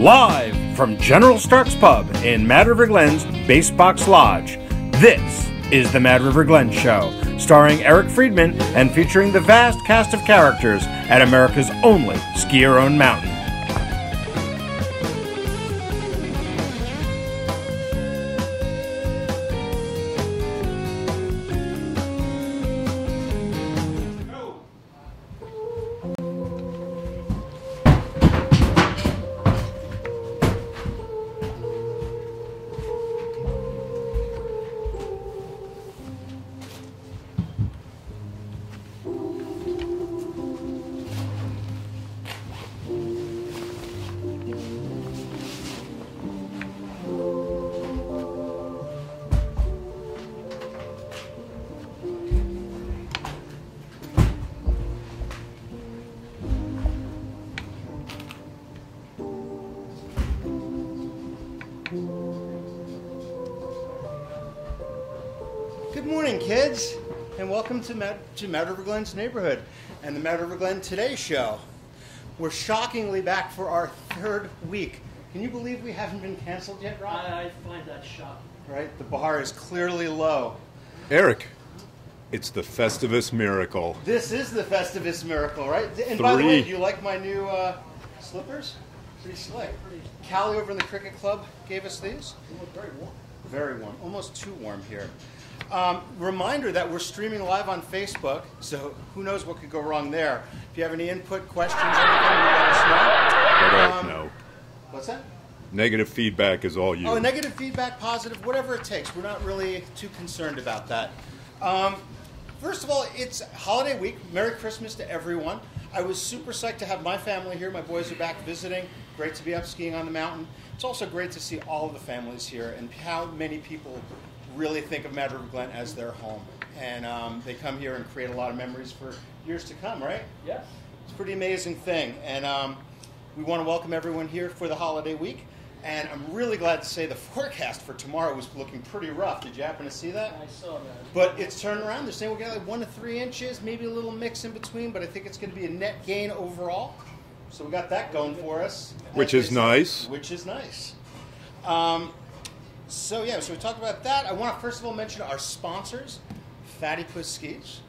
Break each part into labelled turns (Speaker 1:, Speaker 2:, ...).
Speaker 1: Live from General Stark's Pub in Mad River Glen's Basebox Lodge, this is the Mad River Glen Show, starring Eric Friedman and featuring the vast cast of characters at America's only ski-your-own mountain.
Speaker 2: Good morning, kids, and welcome to Mad River Glen's neighborhood and the Mad River Glen Today Show. We're shockingly back for our third week. Can you believe we haven't been canceled yet, Rob?
Speaker 3: I find that shocking.
Speaker 2: Right? The bar is clearly low.
Speaker 4: Eric, it's the Festivus miracle.
Speaker 2: This is the Festivus miracle, right? And by the way, do you like my new slippers? Pretty slick. Callie over in the Cricket Club gave us these.
Speaker 3: They look very warm.
Speaker 2: Very warm. Almost too warm here. Reminder that we're streaming live on Facebook, so who knows what could go wrong there. If you have any input, questions, anything, you let us know.
Speaker 4: No.
Speaker 2: What's that?
Speaker 4: Negative feedback is all you.
Speaker 2: Oh, negative feedback, positive, whatever it takes. We're not really too concerned about that. First of all, it's holiday week. Merry Christmas to everyone. I was super psyched to have my family here. My boys are back visiting. Great to be up skiing on the mountain. It's also great to see all of the families here and how many people really think of Mad River Glen as their home. And they come here and create a lot of memories for years to come, right?
Speaker 3: Yes.
Speaker 2: It's a pretty amazing thing. And we want to welcome everyone here for the holiday week. And I'm really glad to say the forecast for tomorrow was looking pretty rough. Did you happen to see that?
Speaker 3: I saw that.
Speaker 2: But it's turning around. They're saying we're going to like 1 to 3 inches, maybe a little mix in between, but I think it's going to be a net gain overall. So we got that going for us.
Speaker 4: Which is nice.
Speaker 2: Which is nice. So we talked about that. I want to first of all mention our sponsors, Fatty Puss Skis,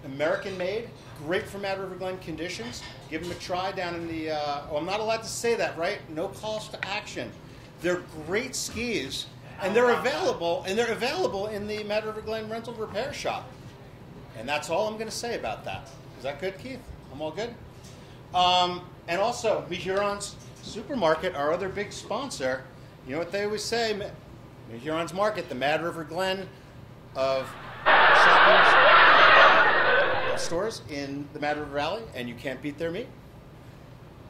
Speaker 2: American made, great for Mad River Glen conditions. Give them a try down in the, I'm not allowed to say that, right? No calls to action. They're great skis, and they're available in the Mad River Glen rental repair shop. And that's all I'm going to say about that. Is that good, Keith? I'm all good? And also, Huron's Supermarket, our other big sponsor. You know what they always say? Huron's Market, the Mad River Glen of shopping stores in the Mad River Valley, and you can't beat their meat.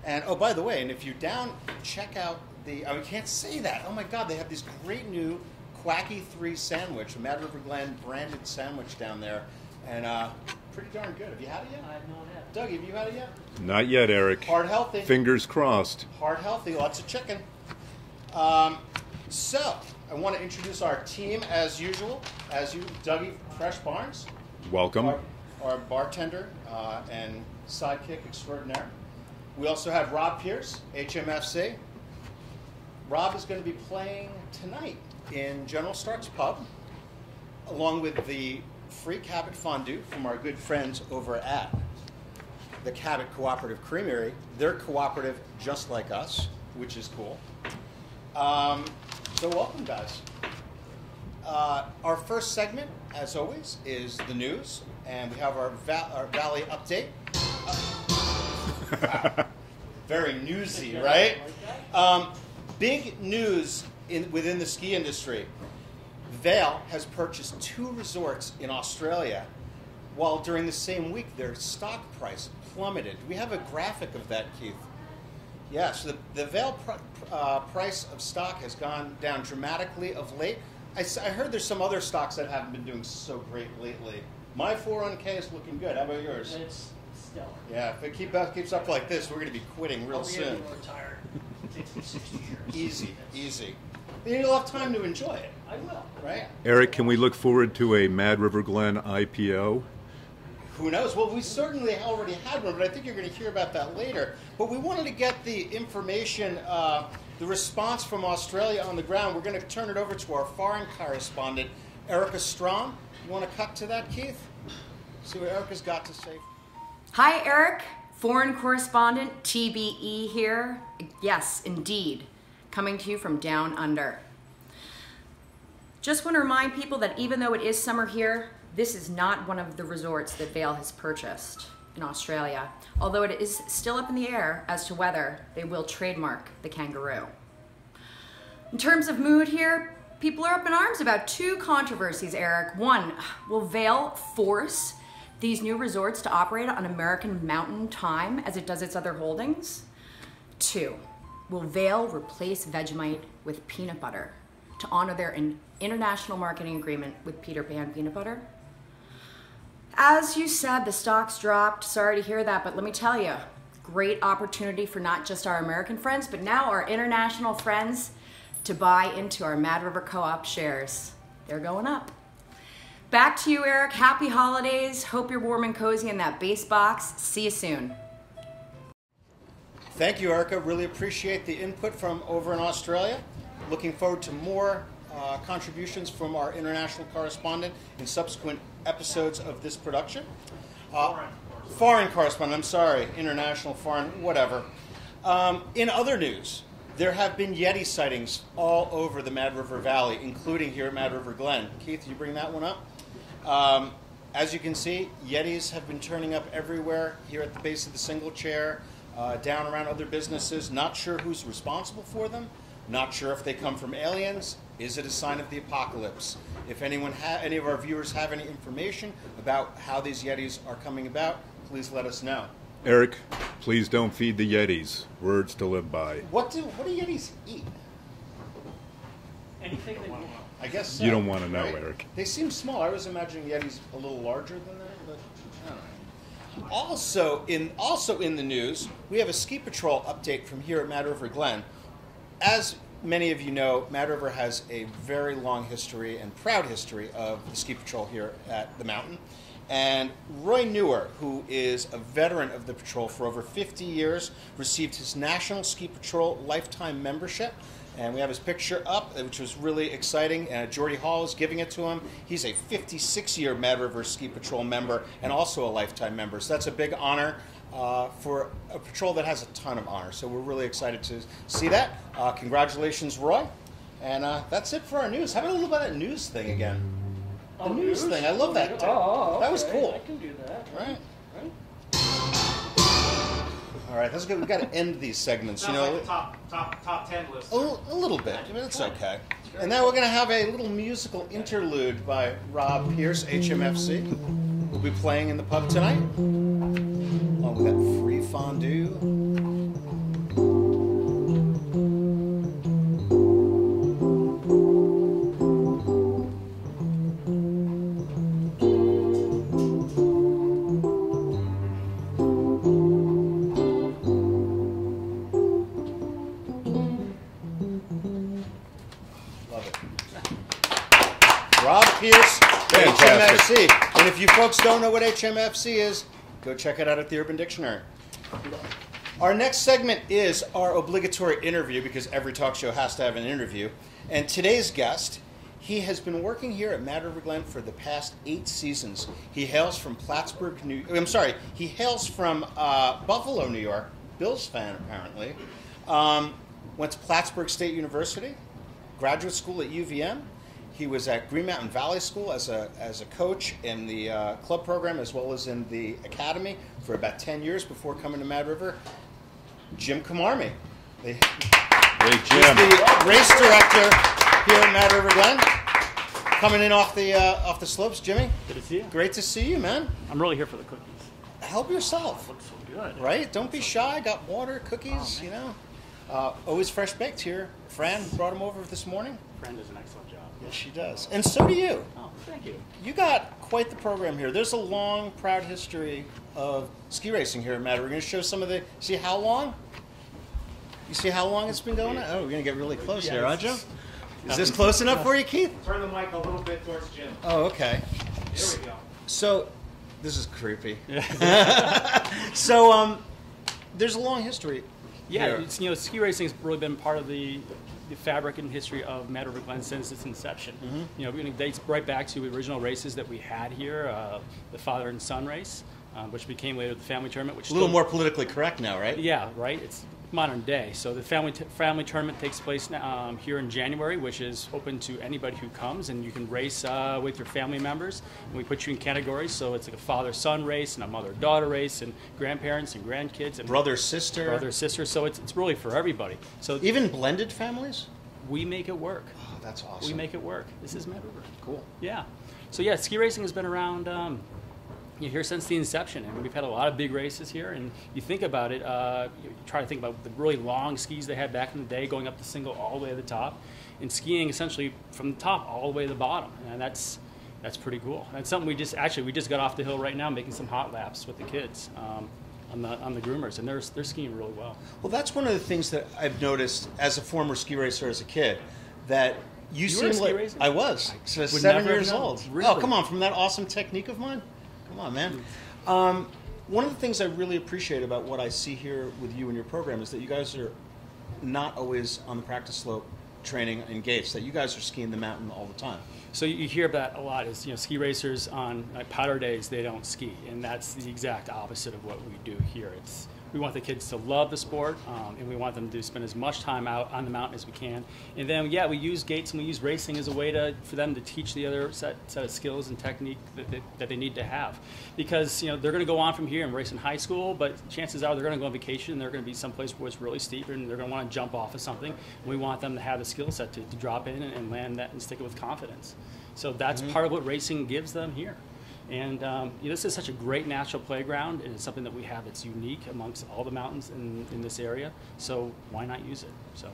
Speaker 2: And oh, by the way, and if you're down, check out the, I can't say that. Oh my God, they have this great new Quacky 3 sandwich, a Mad River Glen branded sandwich down there, and pretty darn good. Have you had it yet?
Speaker 3: I have not had it.
Speaker 2: Doug, have you had it yet?
Speaker 4: Not yet, Eric.
Speaker 2: Heart healthy.
Speaker 4: Fingers crossed.
Speaker 2: Heart healthy, lots of chicken. So, I want to introduce our team as usual. Dougie Fresh Barnes.
Speaker 4: Welcome.
Speaker 2: Our bartender and sidekick extraordinaire. We also have Rob Pierce, HMFC. Rob is going to be playing tonight in General Stark's Pub, along with the free Cabot Fondue from our good friends over at the Cabot Cooperative Creamery. They're cooperative just like us, which is cool. So welcome, guys. Our first segment, as always, is the news, and we have our Valley update. Wow. Very newsy, right? Big news within the ski industry. Vail has purchased 2 resorts in Australia, while during the same week their stock price plummeted. We have a graphic of that, Keith. Yeah, so the Vail price of stock has gone down dramatically of late. I heard there's some other stocks that haven't been doing so great lately. My 401k is looking good. How about yours?
Speaker 3: It's stellar.
Speaker 2: Yeah, if it keeps up like this, we're going to be quitting real soon.
Speaker 3: I'll be retired. 50, 60 years.
Speaker 2: Easy. Then you'll have time to enjoy it.
Speaker 3: I will.
Speaker 2: Right?
Speaker 4: Eric, can we look forward to a Mad River Glen IPO?
Speaker 2: Who knows? Well, we certainly already had one, but I think you're going to hear about that later. But we wanted to get the information the response from Australia on the ground. We're going to turn it over to our foreign correspondent, Erica Strom. You want to cut to that, Keith? See what Erica's got to say.
Speaker 5: Hi, Eric. Foreign correspondent, TBE here. Yes, indeed. Coming to you from down under. Just want to remind people that even though it is summer here, this is not one of the resorts that Vail has purchased in Australia. Although it is still up in the air as to whether they will trademark the kangaroo. In terms of mood here, people are up in arms about two controversies, Eric. One, will Vail force these new resorts to operate on American Mountain Time as it does its other holdings? Two, will Vail replace Vegemite with peanut butter to honor their international marketing agreement with Peter Pan Peanut Butter? As you said, the stocks dropped. Sorry to hear that, but let me tell you, great opportunity for not just our American friends, but now our international friends to buy into our Mad River Co-op shares. They're going up. Back to you, Eric. Happy holidays. Hope you're warm and cozy in that base box. See you soon.
Speaker 2: Thank you, Erica. Really appreciate the input from over in Australia. Looking forward to more contributions from our international correspondent in subsequent episodes of this production. Foreign correspondent, I'm sorry, international, foreign, whatever. In other news, there have been Yeti sightings all over the Mad River Valley, including here at Mad River Glen. Keith, you bring that one up? As you can see, Yetis have been turning up everywhere, here at the base of the single chair, down around other businesses. Not sure who's responsible for them. Not sure if they come from aliens. Is it a sign of the apocalypse? If any of our viewers have any information about how these Yetis are coming about, please let us know.
Speaker 4: Eric, please don't feed the Yetis. Words to live by.
Speaker 2: What do Yetis eat?
Speaker 3: Anything that you want.
Speaker 2: I guess so,
Speaker 4: You don't want to know,
Speaker 2: right?
Speaker 4: Eric.
Speaker 2: They seem small. I was imagining Yetis a little larger than that, but I don't know. Also in the news, we have a ski patrol update from here at Mad River Glen. As many of you know, Mad River has a very long history and proud history of the ski patrol here at the mountain. And Roy Newer, who is a veteran of the patrol for over 50 years, received his National Ski Patrol Lifetime Membership. And we have his picture up, which was really exciting. Jordy Hall is giving it to him. He's a 56-year Mad River Ski Patrol member and also a lifetime member. So that's a big honor for a patrol that has a ton of honor. So we're really excited to see that. Congratulations, Roy. And that's it for our news. How about a little bit of that news thing again? The news thing. I love that.
Speaker 3: Okay.
Speaker 2: That was cool.
Speaker 3: I can do that.
Speaker 2: Right. All right, that's good. We've got to end these segments.
Speaker 6: Sounds like the top 10 list.
Speaker 2: A little bit. I mean, it's okay. And now we're going to have a little musical interlude by Rob Pierce, HMFC. We'll be playing in the pub tonight, along with that free fondue. HMFC. And if you folks don't know what HMFC is, go check it out at the Urban Dictionary. Our next segment is our obligatory interview, because every talk show has to have an interview. And today's guest, he has been working here at Mad River Glen for the past 8 seasons. He hails from he hails from Buffalo, New York. Bills fan, apparently. Went to Plattsburgh State University, graduate school at UVM. He was at Green Mountain Valley School as a coach in the club program as well as in the academy for about 10 years before coming to Mad River. Jim Kamarmi.
Speaker 4: Hey, Jim.
Speaker 2: He's the race director here at Mad River Glen. Coming in off the slopes, Jimmy.
Speaker 7: Good to see you.
Speaker 2: Great to see you, man.
Speaker 7: I'm really here for the cookies.
Speaker 2: Help yourself.
Speaker 7: Looks so good.
Speaker 2: Right? Don't be shy. Got water, cookies, you know. Always fresh baked here. Fran brought them over this morning.
Speaker 7: Fran does an excellent job.
Speaker 2: Yes, she does. And so do you.
Speaker 7: Oh, thank you.
Speaker 2: You got quite the program here. There's a long, proud history of ski racing here at Mad River. We're going to show some of the... See how long? You see how long it's been going on? Oh, we're going to get really close here, aren't you? Is this close enough for you, Keith?
Speaker 6: Turn the mic a little bit towards Jim.
Speaker 2: Oh, okay.
Speaker 6: There we go.
Speaker 2: So, this is creepy. So, there's a long history
Speaker 7: Yeah,
Speaker 2: here.
Speaker 7: it's, ski racing has really been part of the fabric and history of Mad River Glen since its inception. It dates right back to the original races that we had here, the father and son race, which became later the family tournament. Which
Speaker 2: A little more politically correct now, right?
Speaker 7: Yeah, right. It's modern day. So the family tournament takes place here in January, which is open to anybody who comes, and you can race with your family members. And we put you in categories, so it's like a father-son race and a mother-daughter race, and grandparents and grandkids and brother-sister. So it's really for everybody. So
Speaker 2: Even blended families?
Speaker 7: we make it work.
Speaker 2: Oh, that's awesome.
Speaker 7: We make it work. This is Mad River.
Speaker 2: Cool.
Speaker 7: Yeah. So yeah, ski racing has been around here since the inception, and we've had a lot of big races here. And you think about it, you try to think about the really long skis they had back in the day, going up the single all the way to the top, and skiing essentially from the top all the way to the bottom, and that's pretty cool. That's something we just got off the hill right now, making some hot laps with the kids on the groomers, and they're skiing really well.
Speaker 2: Well, that's one of the things that I've noticed as a former ski racer as a kid, that you
Speaker 7: were
Speaker 2: seem
Speaker 7: a ski
Speaker 2: like
Speaker 7: racer?
Speaker 2: I was. So
Speaker 7: would
Speaker 2: 7
Speaker 7: never
Speaker 2: years
Speaker 7: have known.
Speaker 2: old.
Speaker 7: Really?
Speaker 2: Oh, come on, from that awesome technique of mine. Come on, man. One of the things I really appreciate about what I see here with you and your program is that you guys are not always on the practice slope training in gates, that you guys are skiing the mountain all the time.
Speaker 7: So you hear that a lot is, ski racers on powder days, they don't ski. And that's the exact opposite of what we do here. We want the kids to love the sport, and we want them to spend as much time out on the mountain as we can. And then, yeah, we use gates and we use racing as a way for them to teach the other set of skills and technique that they need to have. Because, they're going to go on from here and race in high school, but chances are they're going to go on vacation and they're going to be someplace where it's really steep and they're going to want to jump off of something. And we want them to have the skill set to drop in and land that and stick it with confidence. So that's part of what racing gives them here. And this is such a great natural playground, and it's something that we have that's unique amongst all the mountains in this area. So why not use it? So,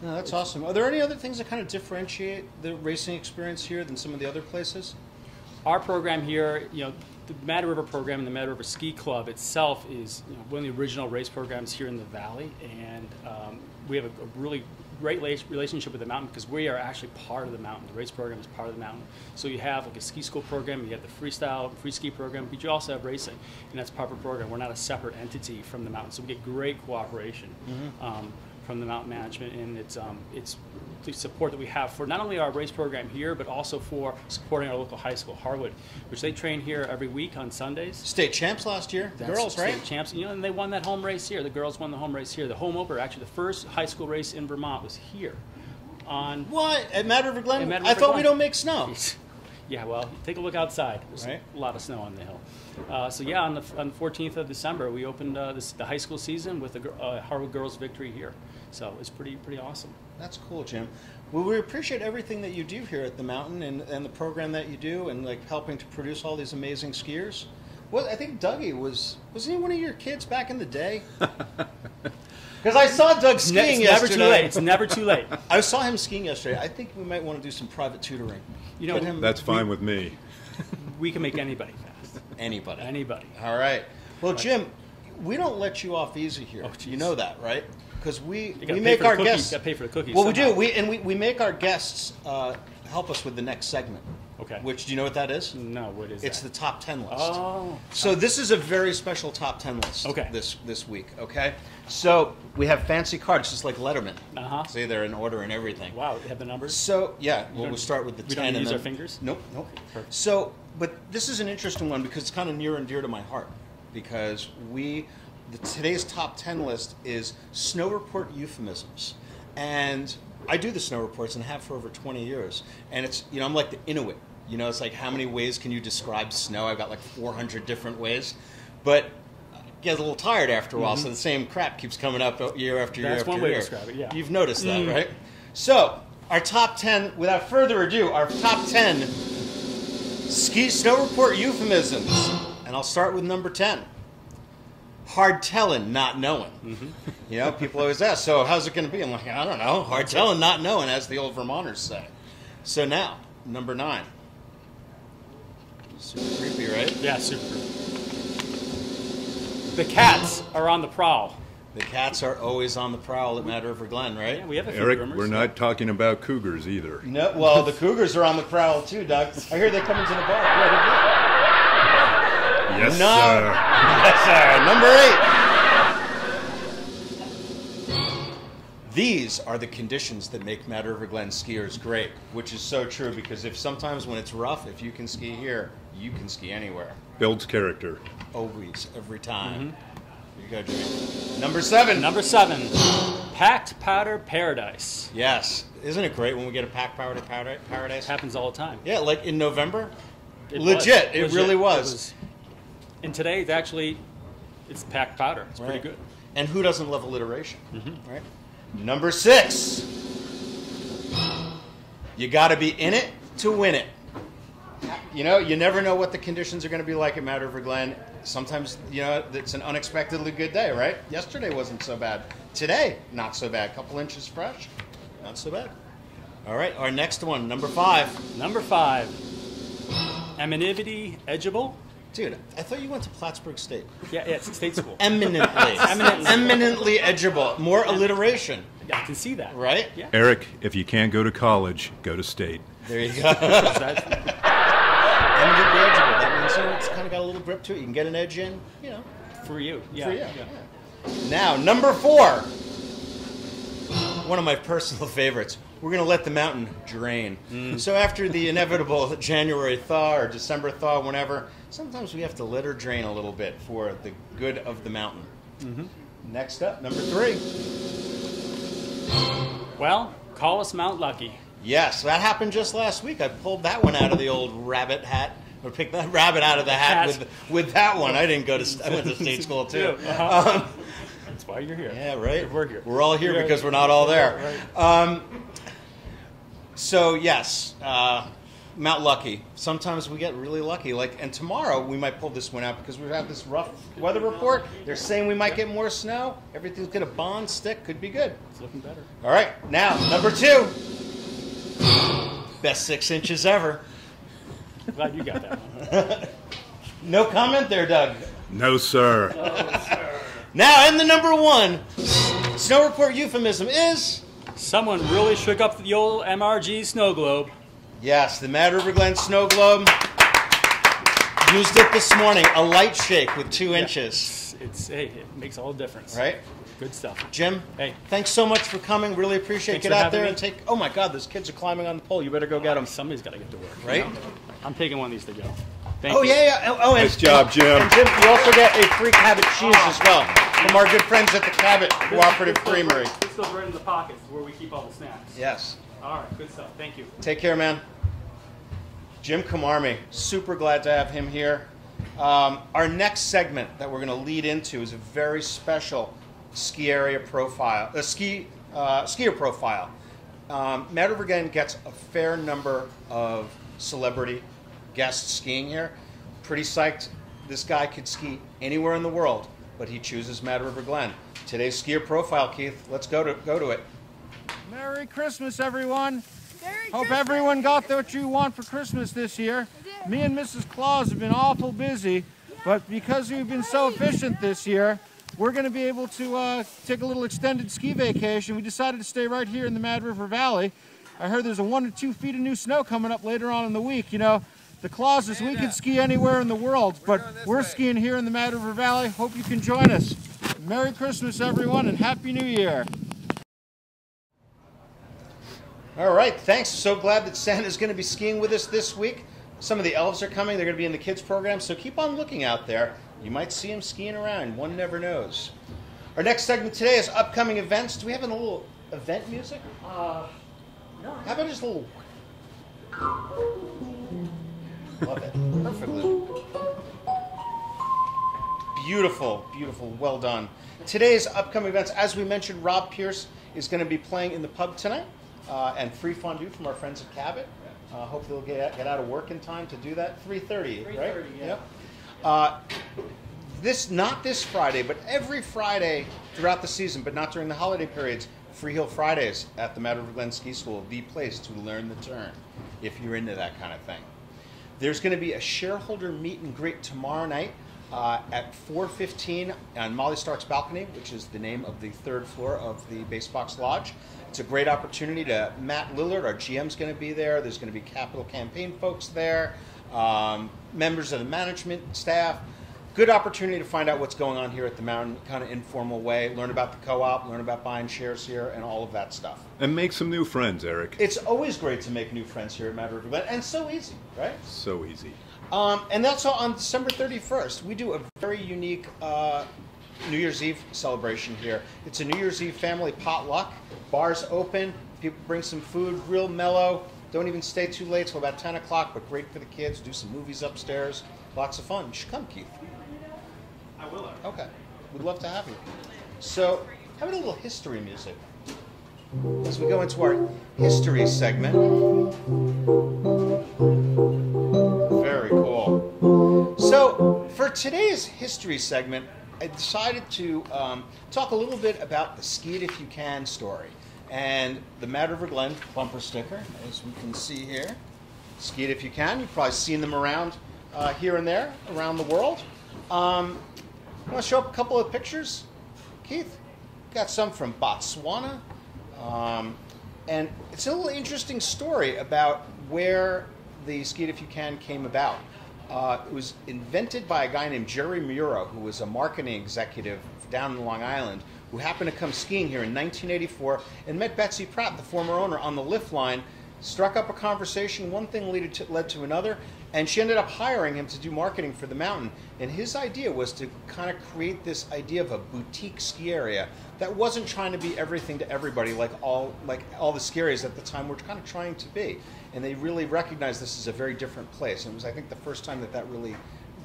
Speaker 2: No, that's awesome. Are there any other things that kind of differentiate the racing experience here than some of the other places?
Speaker 7: our program here, the Mad River program and the Mad River Ski Club itself is one of the original race programs here in the valley, and we have a really great relationship with the mountain because we are actually part of the mountain. The race program is part of the mountain. So you have like a ski school program, you have the freestyle, free ski program, but you also have racing, and that's part of the program. We're not a separate entity from the mountain, so we get great cooperation from the mountain management, and it's the support that we have for not only our race program here, but also for supporting our local high school, Harwood, which they train here every week on Sundays.
Speaker 2: State champs last year, the girls, right?
Speaker 7: State champs, and they won that home race here. The girls won the home race here. The home opener, actually, the first high school race in Vermont was here. On
Speaker 2: What? At Mad River Glen?
Speaker 7: At Mad
Speaker 2: I
Speaker 7: River
Speaker 2: thought
Speaker 7: Glen.
Speaker 2: we don't make snow.
Speaker 7: Yeah, well, take a look outside. There's
Speaker 2: Right.
Speaker 7: a lot of snow on the hill. So yeah, on the 14th of December, we opened the high school season with the Harwood girls' victory here. So it's pretty awesome.
Speaker 2: That's cool, Jim. Well, we appreciate everything that you do here at the mountain and the program that you do, and like helping to produce all these amazing skiers. Well, I think Dougie wasn't he one of your kids back in the day? Because I saw Doug skiing
Speaker 7: It's never
Speaker 2: yesterday.
Speaker 7: too late. It's never too late.
Speaker 2: I saw him skiing yesterday. I think we might want to do some private tutoring. Put him-
Speaker 4: That's fine with me.
Speaker 7: We can make anybody fast.
Speaker 2: Anybody.
Speaker 7: Anybody.
Speaker 2: All right. Well, Jim, we don't let you off easy here.
Speaker 7: Oh, geez.
Speaker 2: You know that, right? Because we
Speaker 7: You gotta pay
Speaker 2: make
Speaker 7: for the
Speaker 2: our
Speaker 7: cookies.
Speaker 2: guests.
Speaker 7: Gotta pay for the cookies.
Speaker 2: Well, we
Speaker 7: somehow.
Speaker 2: do. We make our guests help us with the next segment.
Speaker 7: Okay.
Speaker 2: Which, do you know what that is?
Speaker 7: No, what is
Speaker 2: It's
Speaker 7: that?
Speaker 2: the top 10 list.
Speaker 7: Oh.
Speaker 2: So this is a very special top 10 list.
Speaker 7: Okay.
Speaker 2: This week. Okay. So we have fancy cards, just like Letterman.
Speaker 7: Uh-huh.
Speaker 2: See, they're in order and everything.
Speaker 7: Wow, you have the numbers?
Speaker 2: So yeah,
Speaker 7: don't-
Speaker 2: we'll start with the
Speaker 7: we
Speaker 2: 10.
Speaker 7: don't
Speaker 2: and
Speaker 7: use
Speaker 2: then,
Speaker 7: our fingers?
Speaker 2: Nope.
Speaker 7: Perfect.
Speaker 2: So, but this is an interesting one because it's kind of near and dear to my heart because today's top 10 list is snow report euphemisms, and I do the snow reports and have for over 20 years, and it's I'm like the Inuit. It's like how many ways can you describe snow? I've got like 400 different ways, but I get a little tired after a while, so the same crap keeps coming up year after year
Speaker 7: That's
Speaker 2: after
Speaker 7: one
Speaker 2: year.
Speaker 7: way to describe it, yeah.
Speaker 2: You've noticed that, right? So, our top 10, without further ado, our top 10 snow report euphemisms. And I'll start with number 10. Hard telling, not knowing. People always ask, so how's it going to be? I'm like, I don't know. Hard telling, not knowing, as the old Vermonters say. So now, number 9. Super creepy, right?
Speaker 7: Yeah, super. The cats are on the prowl.
Speaker 2: The cats are always on the prowl at Mad River Glen, right?
Speaker 7: Yeah, we have a few
Speaker 4: Eric,
Speaker 7: rumors.
Speaker 4: we're not talking about cougars either.
Speaker 2: No, well, the cougars are on the prowl too, Doug. I hear they come into the bar. Yeah,
Speaker 4: Yes,
Speaker 2: No.
Speaker 4: sir.
Speaker 2: Yes, sir. Number 8. These are the conditions that make Mad River Glen skiers great, which is so true because if sometimes when it's rough, if you can ski here, you can ski anywhere.
Speaker 4: Builds character.
Speaker 2: Always, every time. You go, Jimmy. Number 7.
Speaker 7: Number 7, packed powder paradise.
Speaker 2: Yes. Isn't it great when we get a packed powder paradise?
Speaker 7: Happens all the time.
Speaker 2: Yeah, like in November.
Speaker 7: It
Speaker 2: Legit.
Speaker 7: was.
Speaker 2: It really was.
Speaker 7: And today, it's packed powder. It's pretty good.
Speaker 2: And who doesn't love alliteration? Right. Number 6. You got to be in it to win it. You know, you never know what the conditions are going to be like at Mad River Glen. Sometimes, you know, it's an unexpectedly good day, right? Yesterday wasn't so bad. Today, not so bad. A couple inches fresh, not so bad. All right, our next one, number 5.
Speaker 7: Number 5, eminently edgeable.
Speaker 2: Dude, I thought you went to Plattsburgh State.
Speaker 7: Yeah, it's a state school.
Speaker 2: Eminently. Eminently edgeable. More alliteration.
Speaker 7: I can see that.
Speaker 2: Right?
Speaker 7: Yeah.
Speaker 4: Eric, if you can't go to college, go to state.
Speaker 2: There you go. Eminently edgeable. That means it's kind of got a little grip to it. You can get an edge in, you know.
Speaker 7: For you. Yeah.
Speaker 2: For you. Yeah. Now, number 4. One of my personal favorites. We're going to let the mountain drain. So after the inevitable January thaw or December thaw, whenever, sometimes we have to let her drain a little bit for the good of the mountain. Next up, number 3.
Speaker 7: Well, call us Mount Lucky.
Speaker 2: Yes, that happened just last week. I pulled that one out of the old rabbit hat, or picked that rabbit out of the hat with that one. I didn't go to. I went to state school too.
Speaker 7: That's why you're here.
Speaker 2: Yeah, right.
Speaker 7: We're here.
Speaker 2: We're all here because we're not all there.
Speaker 7: Right.
Speaker 2: So yes, Mount Lucky. Sometimes we get really lucky. And tomorrow we might pull this one out because we have this rough weather report. They're saying we might get more snow. Everything's gonna bond, stick. Could be good.
Speaker 7: It's looking better.
Speaker 2: All right, now number 2. Best 6 inches ever.
Speaker 7: I'm glad you got that one.
Speaker 2: No comment there, Doug.
Speaker 4: No, sir.
Speaker 2: Now, and the number 1 snow report euphemism is...
Speaker 7: Someone really shook up the old MRG snow globe.
Speaker 2: Yes, the Mad River Glen snow globe. Used it this morning. A light shake with 2 inches.
Speaker 7: It makes all the difference.
Speaker 2: Right?
Speaker 7: Good stuff.
Speaker 2: Jim,
Speaker 7: hey,
Speaker 2: thanks so much for coming. Really appreciate it.
Speaker 7: Thanks
Speaker 2: Get
Speaker 7: for
Speaker 2: out there
Speaker 7: having
Speaker 2: and
Speaker 7: me.
Speaker 2: take... Oh, my God, those kids are climbing on the pole. You better go get them.
Speaker 7: Somebody's got to get to work.
Speaker 2: Right?
Speaker 7: You know? I'm taking one of these to go. Thank
Speaker 2: Oh,
Speaker 7: you.
Speaker 2: yeah. Oh, and,
Speaker 4: Nice job, Jim.
Speaker 2: And Jim, you also get a free Cabot cheese as well from our good friends at the Cabot Cooperative Creamery.
Speaker 7: This goes right in the pockets where we keep all the snacks.
Speaker 2: Yes.
Speaker 7: All right, good stuff. Thank you.
Speaker 2: Take care, man. Jim Kamarmi, super glad to have him here. Our next segment that we're going to lead into is a very special ski area profile, skier profile. Mad River Glen gets a fair number of celebrity guests skiing here. Pretty psyched. This guy could ski anywhere in the world, but he chooses Mad River Glen. Today's skier profile, Keith. Let's go to it.
Speaker 8: Merry Christmas, everyone.
Speaker 9: Merry
Speaker 8: Hope
Speaker 9: Christmas.
Speaker 8: everyone got what you want for Christmas this year. Me and Mrs. Claus have been awful busy, but because we've been so efficient this year, we're going to be able to take a little extended ski vacation. We decided to stay right here in the Mad River Valley. I heard there's a 1 to 2 feet of new snow coming up later on in the week. You know, the Clauses, we could ski anywhere in the world, but we're skiing here in the Mad River Valley. Hope you can join us. Merry Christmas, everyone, and Happy New Year.
Speaker 2: All right, thanks. So glad that Santa's going to be skiing with us this week. Some of the elves are coming. They're going to be in the kids program, so keep on looking out there. You might see them skiing around. One never knows. Our next segment today is upcoming events. Do we have a little event music?
Speaker 3: No.
Speaker 2: How about just a little... Love it. Perfectly. Beautiful, beautiful. Well done. Today's upcoming events, as we mentioned, Rob Pierce is going to be playing in the pub tonight. And free fondue from our friends at Cabot. Hope they'll get out of work in time to do that. 3:30, right?
Speaker 3: 3:30, yeah.
Speaker 2: Yep. Not this Friday, but every Friday throughout the season, but not during the holiday periods, Free Heel Fridays at the Mad River Glen Ski School, the place to learn the turn, if you're into that kind of thing. There's going to be a shareholder meet and greet tomorrow night at 4:15 on Molly Stark's balcony, which is the name of the 3rd floor of the Basebox Lodge. It's a great opportunity to Matt Lillard, our GM's going to be there. There's going to be Capital Campaign folks there, members of the management staff. good opportunity to find out what's going on here at the mountain, kind of informal way, learn about the co-op, learn about buying shares here, and all of that stuff.
Speaker 4: And make some new friends, Eric.
Speaker 2: It's always great to make new friends here at Mad River Glen, and so easy, right?
Speaker 4: So easy.
Speaker 2: And that's all on December 31st. We do a very unique New Year's Eve celebration here. It's a New Year's Eve family potluck. Bars open, people bring some food, real mellow. Don't even stay too late till about 10 o'clock, but great for the kids. Do some movies upstairs. Lots of fun. You should come, Keith.
Speaker 6: I will.
Speaker 2: Okay. We'd love to have you. So, how about a little history music? As we go into our history segment. Very cool. So, for today's history segment, I decided to talk a little bit about the Ski It If You Can story. And the Mad River Glen bumper sticker, as we can see here. Ski It If You Can. You've probably seen them around here and there, around the world. I want to show up a couple of pictures. Keith, got some from Botswana. And it's a little interesting story about where the Ski It If You Can came about. It was invented by a guy named Jerry Muro, who was a marketing executive down in Long Island, who happened to come skiing here in 1984 and met Betsy Pratt, the former owner, on the lift line, struck up a conversation, one thing led to another, and she ended up hiring him to do marketing for the mountain. And his idea was to kind of create this idea of a boutique ski area that wasn't trying to be everything to everybody like all the ski areas at the time were kind of trying to be. And they really recognized this as a very different place. And it was, I think, the first time that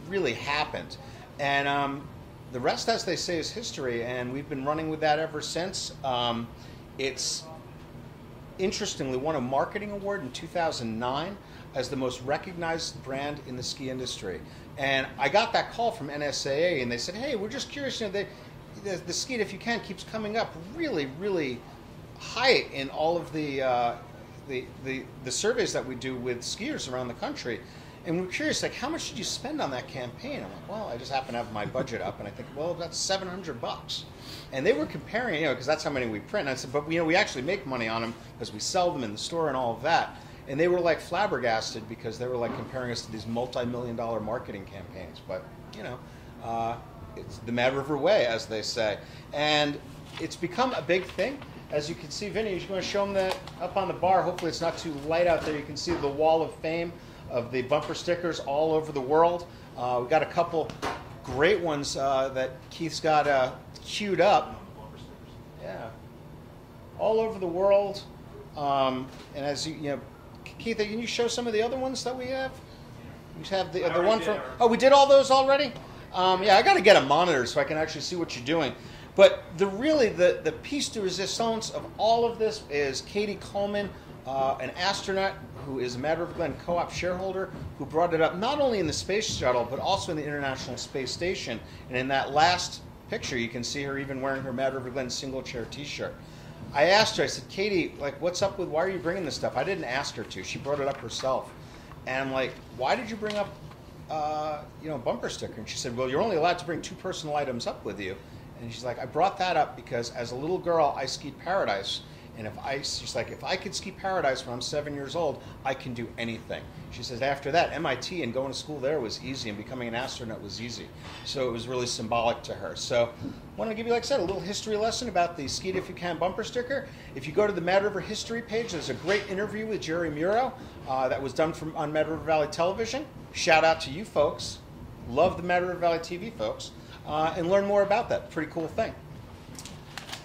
Speaker 2: really happened. And the rest, as they say, is history, and we've been running with that ever since. It's interestingly won a marketing award in 2009 as the most recognized brand in the ski industry. And I got that call from NSAA, and they said, "Hey, we're just curious. You know, the Ski It If You Can keeps coming up really, really high in all of the surveys that we do with skiers around the country." And we're curious, like, how much did you spend on that campaign? I'm like, well, I just happen to have my budget up, and I think, well, that's $700. And they were comparing, because that's how many we print. And I said, but we actually make money on them because we sell them in the store and all of that. And they were like flabbergasted because they were like comparing us to these multi-million-dollar marketing campaigns. But it's the Mad River way, as they say, and it's become a big thing. As you can see, Vinny, you're going to show them that up on the bar. Hopefully, it's not too light out there. You can see the wall of fame of the bumper stickers all over the world. We've got a couple great ones that Keith's got queued up. Yeah, all over the world. And as Keith, can you show some of the other ones that we have? We have the one from. Oh, we did all those already. Yeah, I got to get a monitor so I can actually see what you're doing. But the piece de resistance of all of this is Katie Coleman, an astronaut who is a Mad River Glen co-op shareholder, who brought it up not only in the space shuttle, but also in the International Space Station. And in that last picture, you can see her even wearing her Mad River Glen single chair t-shirt. I asked her, I said, Katie, like, what's up with, why are you bringing this stuff? I didn't ask her to. She brought it up herself. And I'm like, why did you bring up, a bumper sticker? And she said, well, you're only allowed to bring 2 personal items up with you. And she's like, I brought that up because as a little girl, I skied Paradise. And she's like, if I could ski Paradise when I'm 7 years old, I can do anything. She says, after that, MIT and going to school there was easy, and becoming an astronaut was easy. So it was really symbolic to her. So I want to give you, like I said, a little history lesson about the Ski It If You Can bumper sticker. If you go to the Mad River history page, there's a great interview with Jerry Muro that was done on Mad River Valley Television. Shout out to you folks. Love the Mad River Valley TV folks. And learn more about that. Pretty cool thing.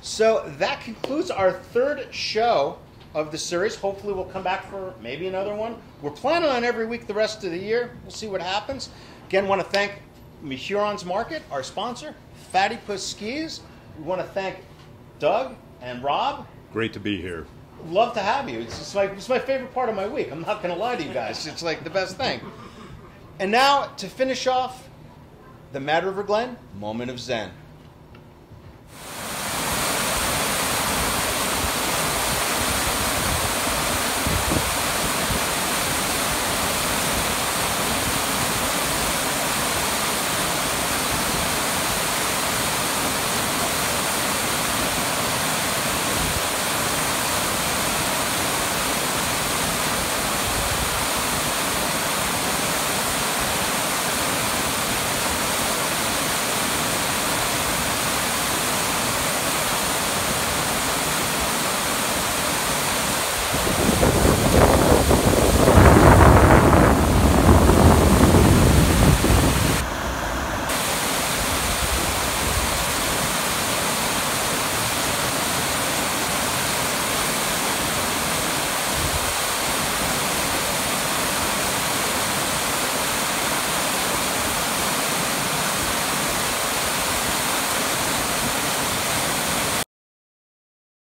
Speaker 2: So that concludes our 3rd show of the series. Hopefully we'll come back for maybe another one. We're planning on every week the rest of the year. We'll see what happens. Again, want to thank Huron's Market, our sponsor, Fatty Puss Skis. We want to thank Doug and Rob.
Speaker 4: Great to be here.
Speaker 2: Love to have you. It's my favorite part of my week. I'm not going to lie to you guys. It's like the best thing. And now, to finish off, the Mad River Glen Moment of Zen.